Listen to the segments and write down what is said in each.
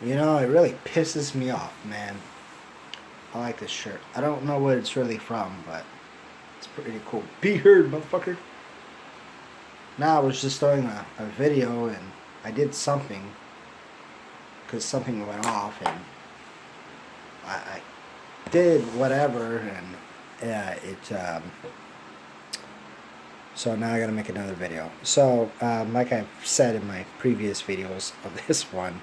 You know, it really pisses me off, man. I like this shirt. I don't know what it's really from, but it's pretty cool. Be heard, motherfucker. Now I was just throwing a video and I did something because something went off and I did whatever and so now I gotta make another video. So like I've said in my previous videos of this one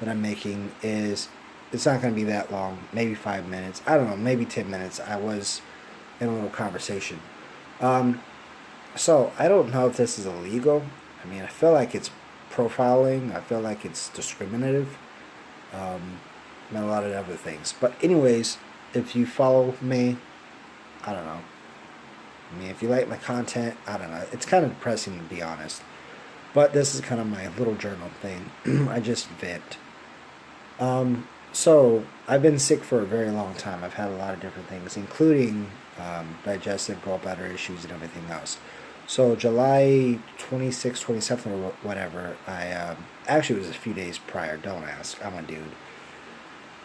that I'm making is it's not gonna be that long, maybe 5 minutes. I don't know, maybe 10 minutes. I was in a little conversation. Um, so I don't know if this is illegal. I mean, I feel like it's profiling. I feel like it's discriminative. Um, and a lot of other things. But anyways, if you follow me, I don't know. I mean, if you like my content, I don't know. It's kind of depressing to be honest. But this is kind of my little journal thing. I just vent. So I've been sick for a very long time. I've had a lot of different things, including digestive, gallbladder issues, and everything else. So July 26th, 27th, or whatever, actually it was a few days prior. Don't ask. I'm a dude.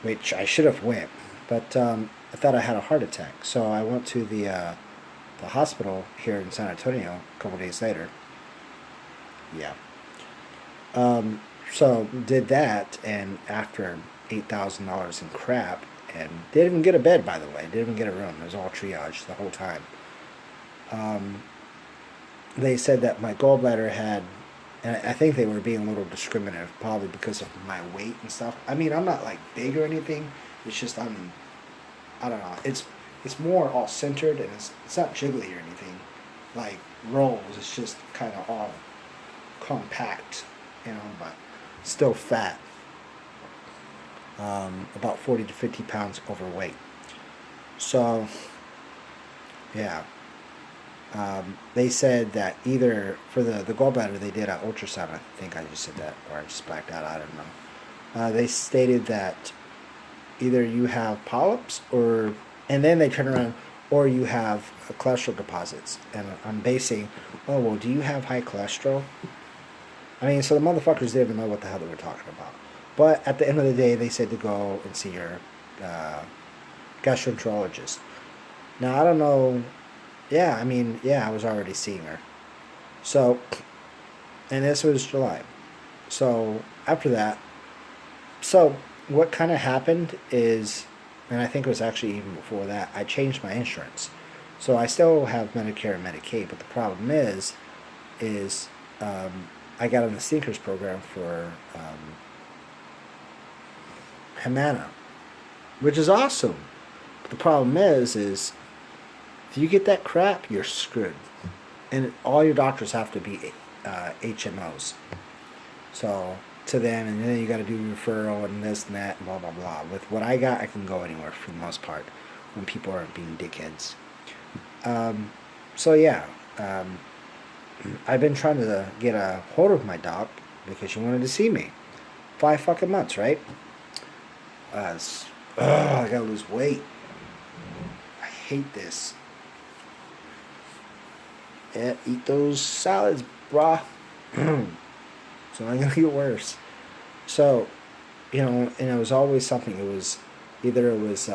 Which I should have went, but I thought I had a heart attack. So I went to the hospital here in San Antonio a couple days later. Yeah. So did that, and after $8,000 in crap, and didn't even get a bed, by the way. Didn't even get a room. It was all triage the whole time. Um, they said that my gallbladder had, and I think they were being a little discriminative, probably because of my weight and stuff. I mean, I'm not like big or anything. It's just I don't know. It's more all centered, and it's not jiggly or anything like rolls. It's just kind of all compact, but still fat. About 40 to 50 pounds overweight. So, yeah. They said that either for the gallbladder they did an ultrasound. I think I just said that, or I just blacked out. I don't know. They stated that either you have polyps, or and then they turn around, or you have cholesterol deposits. And I'm basing, oh well, do you have high cholesterol? I mean, so the motherfuckers didn't even know what the hell they were talking about. But at the end of the day, they said to go and see your uh, gastroenterologist. Now I don't know. Yeah, I mean, yeah, I was already seeing her. So, and this was July. So after that, so what kind of happened is, and I think it was actually even before that, I changed my insurance. So I still have Medicare and Medicaid, but the problem is I got on the Sneakers program for Humana, which is awesome. But the problem is if you get that crap, you're screwed, and all your doctors have to be HMOs. So to them, and then you got to do referral and this and that and blah blah blah. With what I got, I can go anywhere for the most part when people aren't being dickheads. Um, so yeah, um, I've been trying to get a hold of my doc because she wanted to see me. 5 fucking months, right? I gotta lose weight. I hate this. Yeah, eat those salads, brah. So I'm gonna get worse. So, and it was always something. It was either it was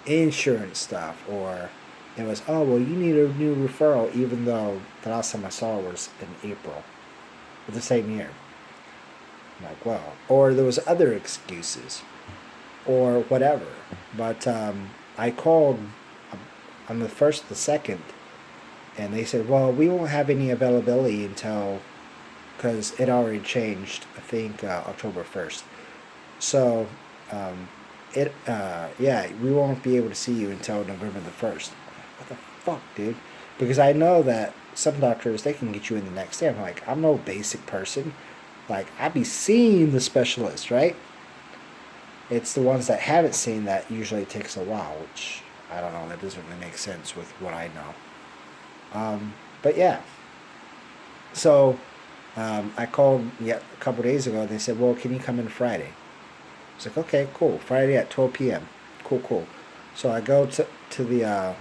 insurance stuff, or it was, oh well, you need a new referral, even though the last time I saw her was in April of the same year. I'm like, well, or there was other excuses or whatever. But I called on the first, the second, and they said, well, we won't have any availability until, because it already changed, I think October 1st. So yeah, we won't be able to see you until November the 1st. What the fuck, dude? Because I know that some doctors, they can get you in the next day. I'm like, I'm no basic person. Like, I be seeing the specialist, right? It's the ones that haven't seen that usually takes a while, which I don't know. That doesn't really make sense with what I know. But yeah, so I called a couple days ago. And they said, "Well, can you come in Friday?" I was like, "Okay, cool. Friday at 12 p.m. Cool, cool." So I go to the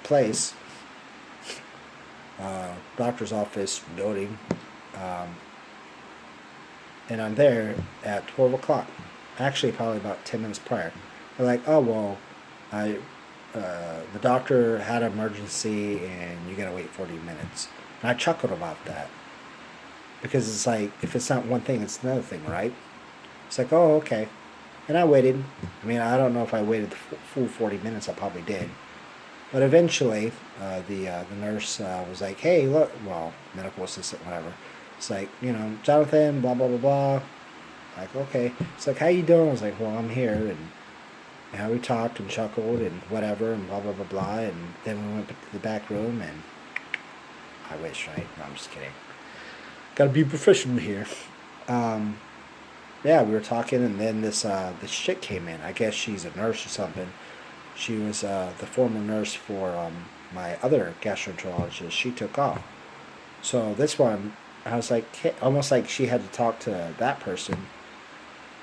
place, doctor's office building, um, and I'm there at 12 o'clock. Actually, probably about 10 minutes prior. They're like, oh, well, I, the doctor had an emergency and you gotta wait 40 minutes. And I chuckled about that. Because it's like, if it's not one thing, it's another thing, right? It's like, oh, okay. And I waited. I mean, I don't know if I waited the full 40 minutes. I probably did. But eventually, the nurse was like, hey, look, well, medical assistant, whatever. It's like, Jonathan, blah, blah, blah, blah. Like, okay. It's like, how you doing? I was like, well, I'm here. And we talked and chuckled and whatever and blah, blah, blah, blah. And then we went to the back room and I wish, right? No, I'm just kidding. Gotta be professional here. Yeah, we were talking and then this chick came in. I guess she's a nurse or something. She was the former nurse for my other gastroenterologist. She took off. So this one, I was like, almost like she had to talk to that person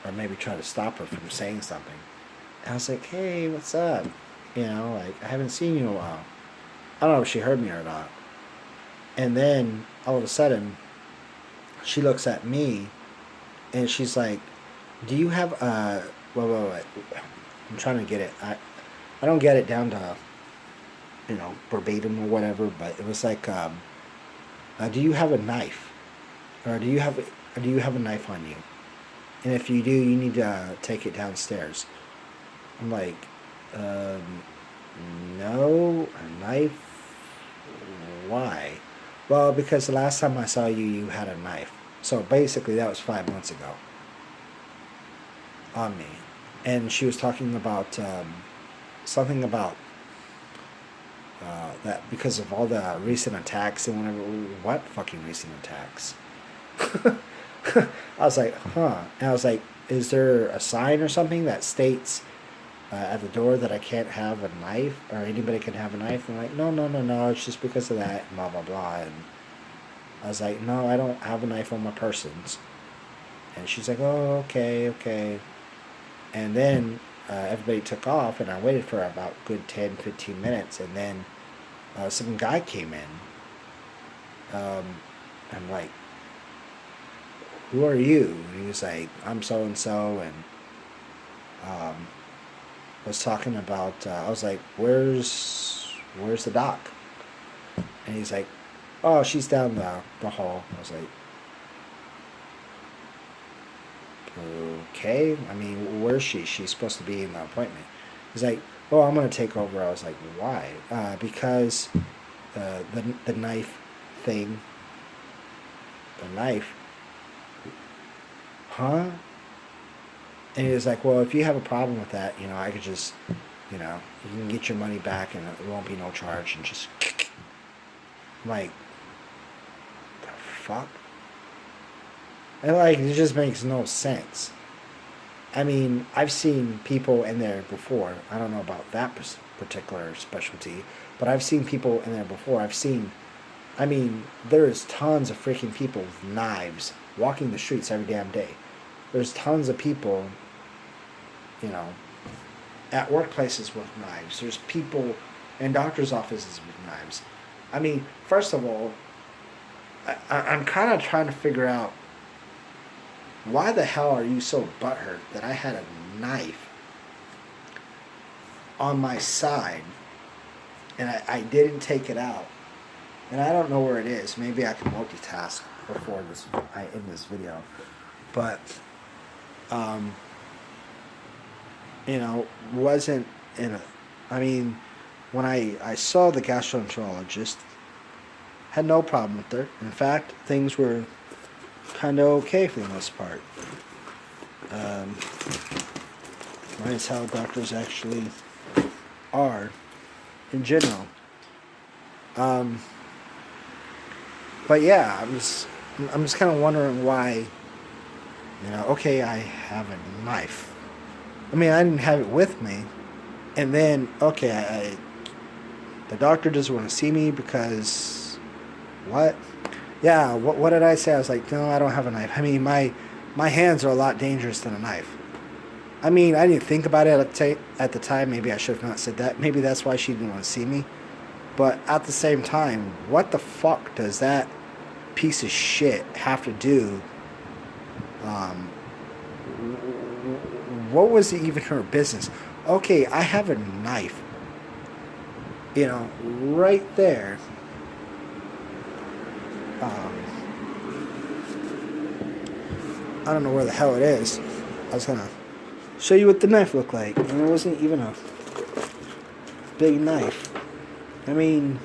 or maybe try to stop her from saying something. And I was like, hey, what's up? Like, I haven't seen you in a while. I don't know if she heard me or not. And then, all of a sudden, she looks at me, and she's like, do you have, wait. I'm trying to get it. I don't get it down to, verbatim or whatever, but it was like, do you have a knife? Or do you have a knife on you? And if you do, you need to take it downstairs. I'm like, no, a knife? Why? Well, because the last time I saw you, you had a knife. So basically, that was 5 months ago on me. And she was talking about something about that because of all the recent attacks and whatever. What fucking recent attacks? I was like, huh. And I was like, is there a sign or something that states at the door that I can't have a knife or anybody can have a knife? And I'm like, no, it's just because of that, blah, blah, blah. And I was like, no, I don't have a knife on my persons. And she's like, oh, okay. And then everybody took off and I waited for about a good 10, 15 minutes. And then some guy came in. I'm like, who are you? And he was like, I'm so-and-so. And was talking about, I was like, where's the doc? And he's like, oh, she's down the hall. I was like, okay. I mean, where's she? She's supposed to be in the appointment. He's like, oh, I'm going to take over. I was like, why? Because the knife thing, the knife, huh? And he was like, well, if you have a problem with that, I could just, you can get your money back and it won't be no charge and just, I'm like, the fuck? And like, it just makes no sense. I mean, I've seen people in there before. I don't know about that particular specialty, but I've seen people in there before. There's tons of freaking people with knives walking the streets every damn day. There's tons of people, at workplaces with knives. There's people in doctor's offices with knives. I mean, first of all, I'm kind of trying to figure out why the hell are you so butthurt that I had a knife on my side and I didn't take it out. And I don't know where it is. Maybe I can multitask before in this video. But wasn't in a, when I saw the gastroenterologist, had no problem with her. In fact, things were kind of okay for the most part. That's how doctors actually are in general. But yeah, I'm just kind of wondering why, okay, I have a knife. I didn't have it with me. And then, okay, the doctor doesn't want to see me because, what? Yeah, what did I say? I was like, no, I don't have a knife. My hands are a lot dangerous than a knife. I didn't think about it at the time. Maybe I should have not said that. Maybe that's why she didn't want to see me. But at the same time, what the fuck does that piece of shit have to do Um, what was even her business? Okay, I have a knife, right there. Um, I don't know where the hell it is. I was gonna show you what the knife looked like, and it wasn't even a big knife. I mean,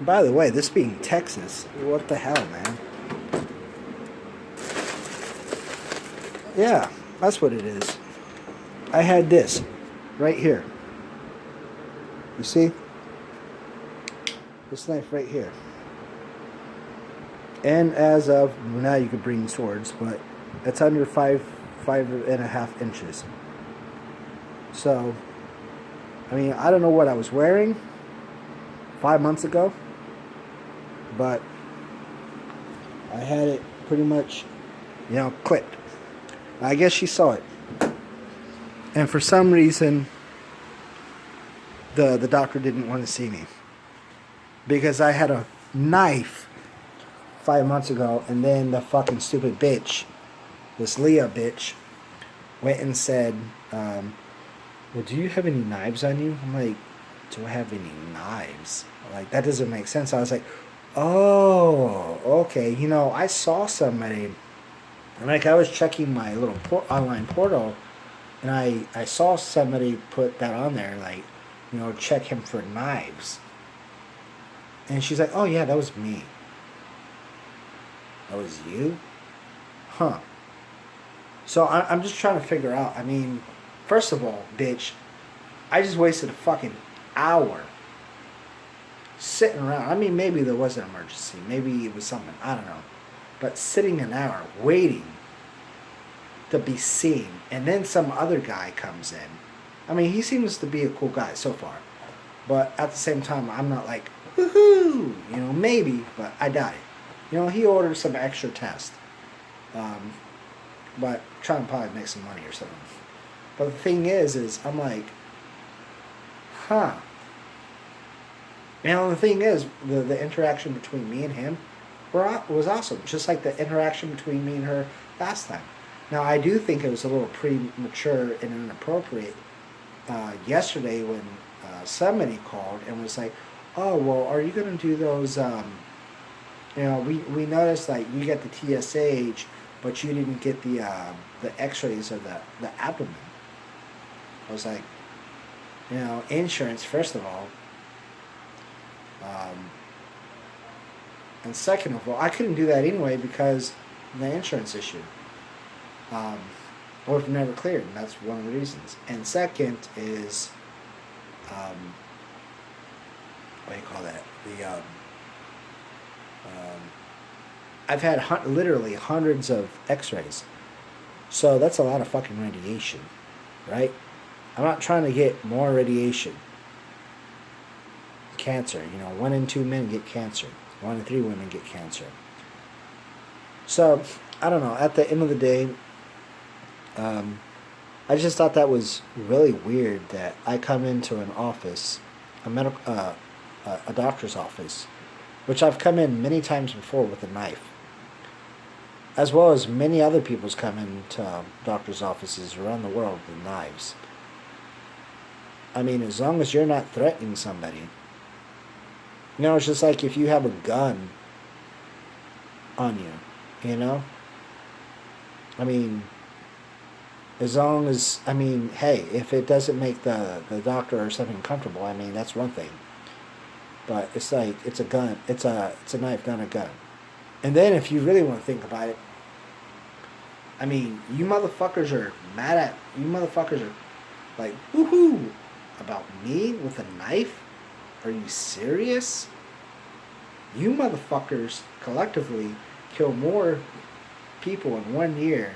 by the way, this being Texas, what the hell, man? Yeah, that's what it is. I had this right here. You see? This knife right here. And as of now, you could bring swords, but it's under 5.5 inches. So, I mean, I don't know what I was wearing 5 months ago, but I had it pretty much, clipped. I guess she saw it. And for some reason, the doctor didn't want to see me. Because I had a knife 5 months ago, and then the fucking stupid bitch, this Leah bitch, went and said, well, do you have any knives on you? I'm like, do I have any knives? Like, that doesn't make sense. I was like, oh, okay. I saw somebody, and like I was checking my little online portal, and I saw somebody put that on there, like, check him for knives. And she's like, oh yeah, that was me. That was you? Huh. So I'm just trying to figure out, I mean, first of all, bitch, I just wasted a fucking hour sitting around. I mean, maybe there was an emergency. Maybe it was something. I don't know. But sitting an hour waiting to be seen. And then some other guy comes in. I mean, he seems to be a cool guy so far. But at the same time, I'm not like, woohoo, maybe, but I doubt it. He ordered some extra test. But trying to probably make some money or something. But the thing is I'm like, huh. The thing is, the interaction between me and him was awesome. Just like the interaction between me and her last time. Now, I do think it was a little premature and inappropriate yesterday when somebody called and was like, oh, well, are you going to do those, we noticed like you get the TSH, but you didn't get the x-rays of the abdomen. I was like, insurance, first of all. And second of all, I couldn't do that anyway because of the insurance issue. Or if never cleared, and that's one of the reasons. And second is, what do you call that? I've had literally hundreds of x-rays. So that's a lot of fucking radiation, right? I'm not trying to get more radiation. Cancer, 1 in 2 men get cancer. 1 in 3 women get cancer. So, I don't know. At the end of the day, I just thought that was really weird that I come into an office, a doctor's office, which I've come in many times before with a knife, as well as many other people's come into doctor's offices around the world with knives. I mean, as long as you're not threatening somebody. It's just like if you have a gun on you, I mean, as long as, hey, if it doesn't make the doctor or something comfortable, that's one thing. But it's like, it's a gun, it's a knife, not a gun. And then if you really want to think about it, you motherfuckers are like, woohoo, about me with a knife? Are you serious? You motherfuckers collectively kill more people in 1 year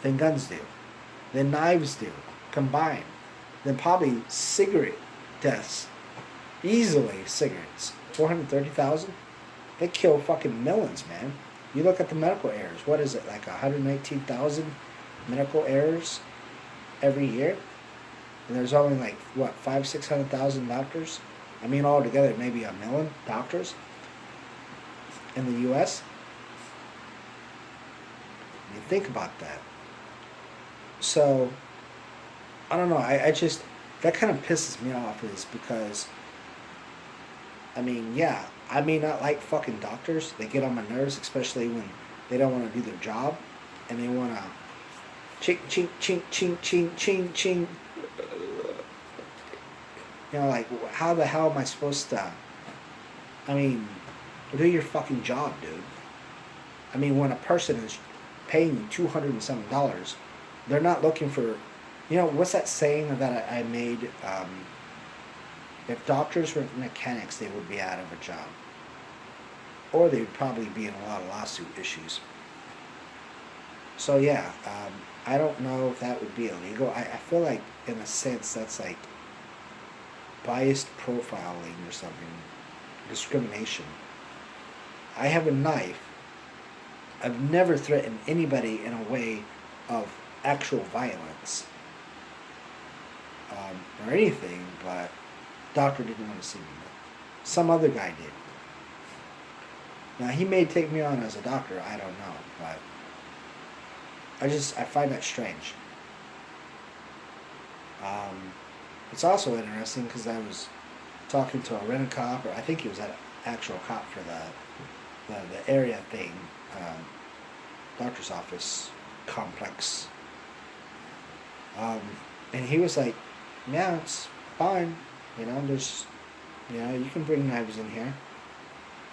than guns do, than knives do, combined, than probably cigarette deaths. Easily cigarettes. 430,000? They kill fucking millions, man. You look at the medical errors. What is it, like 118,000 medical errors every year? And there's only like, 600,000 doctors? Altogether, maybe 1 million doctors in the U.S. You think about that. So, I don't know. I just, that kind of pisses me off is because, I mean, yeah, I may not like fucking doctors. They get on my nerves, especially when they don't want to do their job and they want to chink, chink, chink, chink, chink, chink, chink. You know, like, how the hell am I supposed to, I mean, do your fucking job, dude. I mean, when a person is paying you $200 and some dollars, they're not looking for, you know, what's that saying that I made? If doctors were mechanics, they would be out of a job. Or they would probably be in a lot of lawsuit issues. So yeah, I don't know if that would be illegal. I feel like, in a sense, that's like biased profiling or something. Discrimination. I have a knife. I've never threatened anybody in a way of actual violence or anything, but doctor didn't want to see me. Some other guy did. Now he may take me on as a doctor, I don't know, but I find that strange. It's also interesting because I was talking to a rent-a-cop, or I think he was an actual cop for the area thing, doctor's office complex. And he was like, yeah, it's fine. You know, you can bring knives in here.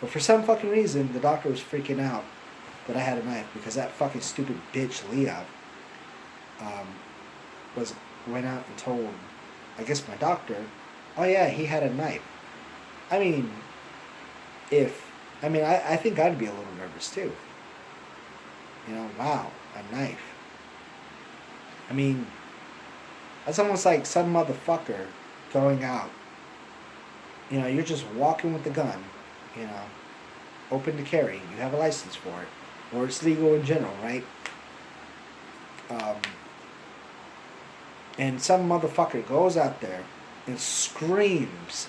But for some fucking reason, the doctor was freaking out that I had a knife because that fucking stupid bitch, Leah, went out and told, I guess, my doctor, oh yeah, he had a knife. I mean, I think I'd be a little nervous too. You know, wow, a knife. I mean, that's almost like some motherfucker going out. You know, you're just walking with the gun, you know, open to carry. You have a license for it. Or it's legal in general, right? And some motherfucker goes out there and screams,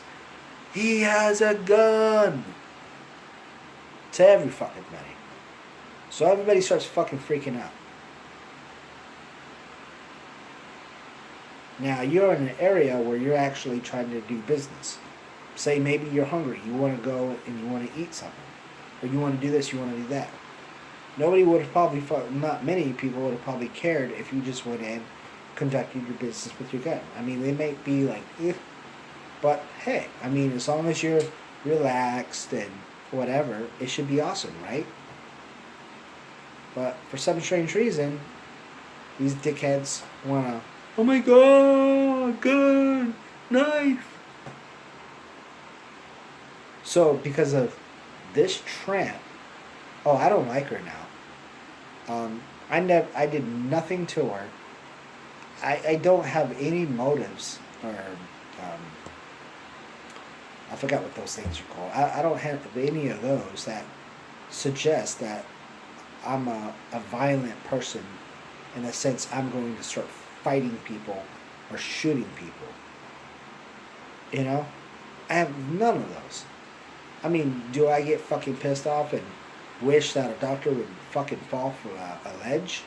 he has a gun! To every fucking body. So everybody starts fucking freaking out. Now, you're in an area where you're actually trying to do business. Say maybe you're hungry, you want to go and you want to eat something. Or you want to do this, you want to do that. Nobody would have probably, not many people would have probably cared if you just went in, conducted your business with your gun. I mean, they might be like, eh. But hey, I mean, as long as you're relaxed and whatever, it should be awesome, right? But for some strange reason, these dickheads want to, oh my god, gun, knife. So because of this tramp, oh, I don't like her now. I did nothing to her. I don't have any motives, or I forgot what those things are called. I don't have any of those that suggest that I'm a violent person in the sense I'm going to start fighting people or shooting people. You know? I have none of those. I mean, do I get fucking pissed off and wish that a doctor would fucking fall from a ledge?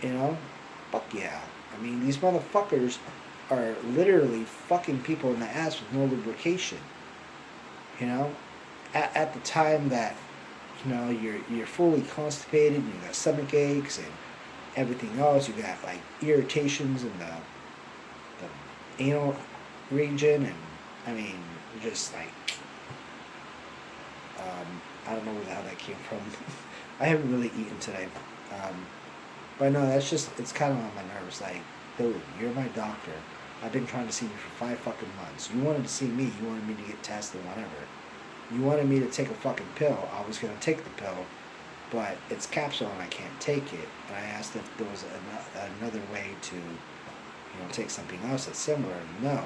You know? Fuck yeah. I mean, these motherfuckers are literally fucking people in the ass with no lubrication. You know? At the time that, you know, you're fully constipated and you got stomach aches and everything else, you got like irritations in the anal region, and I mean, just like, I don't know where the hell that came from. I haven't really eaten today. But no, it's kind of on my nerves. Like, dude, you're my doctor. I've been trying to see you for 5 fucking months. You wanted to see me. You wanted me to get tested, whatever. You wanted me to take a fucking pill. I was going to take the pill, but it's capsule and I can't take it. And I asked if there was another way to, you know, take something else that's similar. No.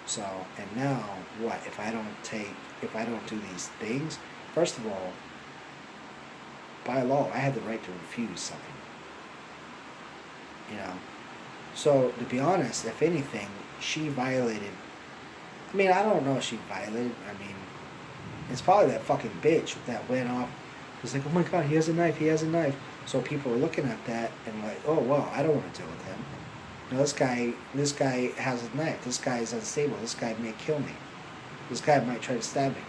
So, and now, what? If I don't do these things, first of all, by law, I had the right to refuse something. You know? So, to be honest, if anything, she violated, I mean, I don't know if she violated, I mean, it's probably that fucking bitch that went off. It was like, oh my god, he has a knife, he has a knife. So people are looking at that and like, oh well, I don't want to deal with him. You know, this guy has a knife. This guy is unstable. This guy may kill me. This guy might try to stab me.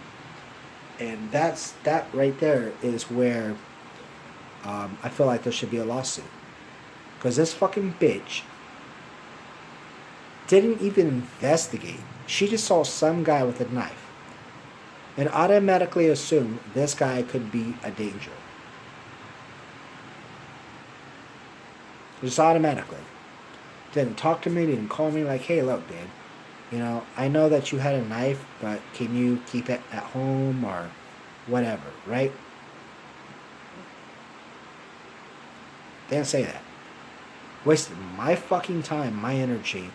And that right there is where I feel like there should be a lawsuit. Because this fucking bitch didn't even investigate. She just saw some guy with a knife and automatically assumed this guy could be a danger. Just automatically. Didn't talk to me, didn't call me like, hey, look, dude, you know, I know that you had a knife, but can you keep it at home or whatever, right? They didn't say that. Wasted my fucking time, my energy,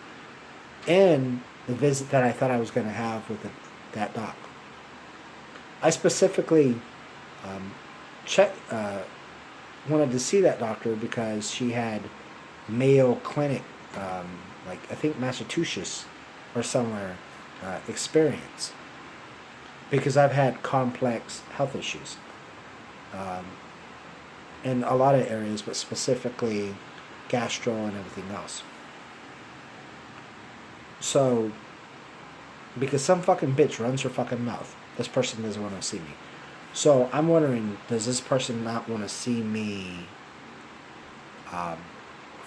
and the visit that I thought I was going to have with that doc. I specifically wanted to see that doctor because she had Mayo Clinic, like I think Massachusetts or somewhere, experience. Because I've had complex health issues in a lot of areas, but specifically gastro and everything else. So, because some fucking bitch runs her fucking mouth, this person doesn't want to see me. So I'm wondering, does this person not want to see me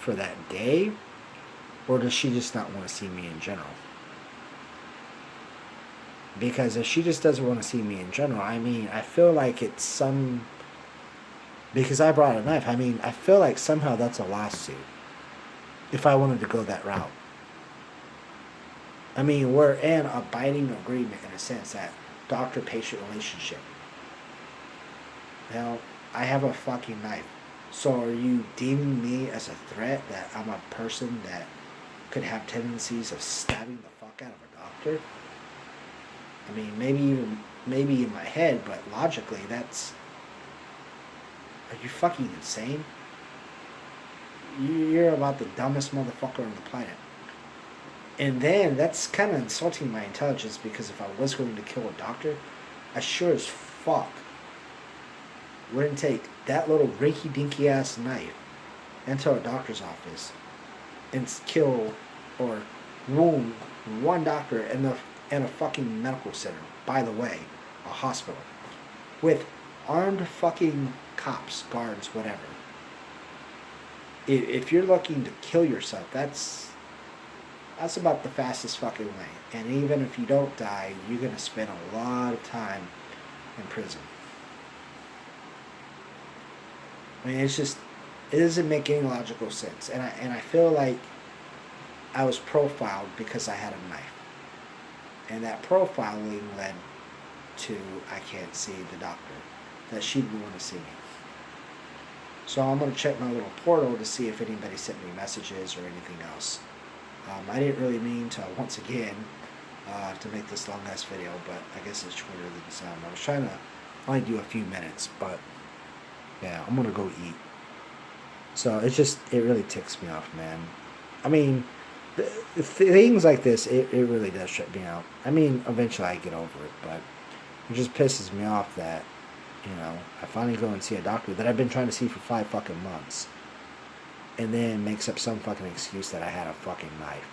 for that day? Or does she just not want to see me in general? Because if she just doesn't want to see me in general, I mean, I feel like it's some... Because I brought a knife, I mean, I feel like somehow that's a lawsuit. If I wanted to go that route. I mean, we're in a binding agreement in a sense, that doctor-patient relationship. Now, I have a fucking knife. So are you deeming me as a threat, that I'm a person that could have tendencies of stabbing the fuck out of a doctor? I mean, maybe in my head, but logically, that's... Are you fucking insane? You're about the dumbest motherfucker on the planet. And then, that's kind of insulting my intelligence, because if I was going to kill a doctor, I sure as fuck wouldn't take that little rinky-dinky ass knife into a doctor's office and kill or wound one doctor in a fucking medical center. By the way, a hospital. With armed fucking cops, guards, whatever. If you're looking to kill yourself, that's about the fastest fucking way. And even if you don't die, you're going to spend a lot of time in prison. I mean, it's just, it doesn't make any logical sense. And I feel like I was profiled because I had a knife. And that profiling led to I can't see the doctor, that she didn't want to see me. So I'm going to check my little portal to see if anybody sent me messages or anything else. I didn't really mean to, once again, to make this long ass video, but I guess it's shorter than some. I was trying to only do a few minutes, but yeah, I'm going to go eat. So it really ticks me off, man. I mean, things like this, it really does shut me out. I mean, eventually I get over it, but it just pisses me off that, you know, I finally go and see a doctor that I've been trying to see for 5 fucking months. And then makes up some fucking excuse that I had a fucking knife.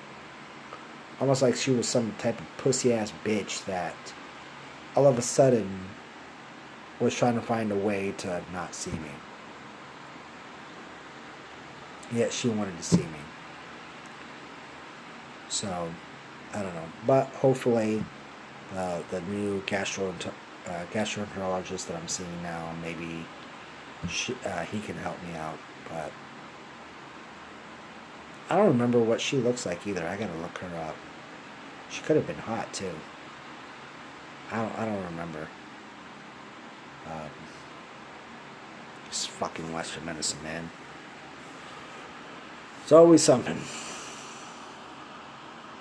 Almost like she was some type of pussy-ass bitch that all of a sudden was trying to find a way to not see me. Yet she wanted to see me. So, I don't know. But hopefully, the new gastroenterologist that I'm seeing now, maybe he can help me out. But I don't remember what she looks like either. I gotta look her up. She could have been hot too. I don't remember. Just fucking Western medicine, man. It's always something.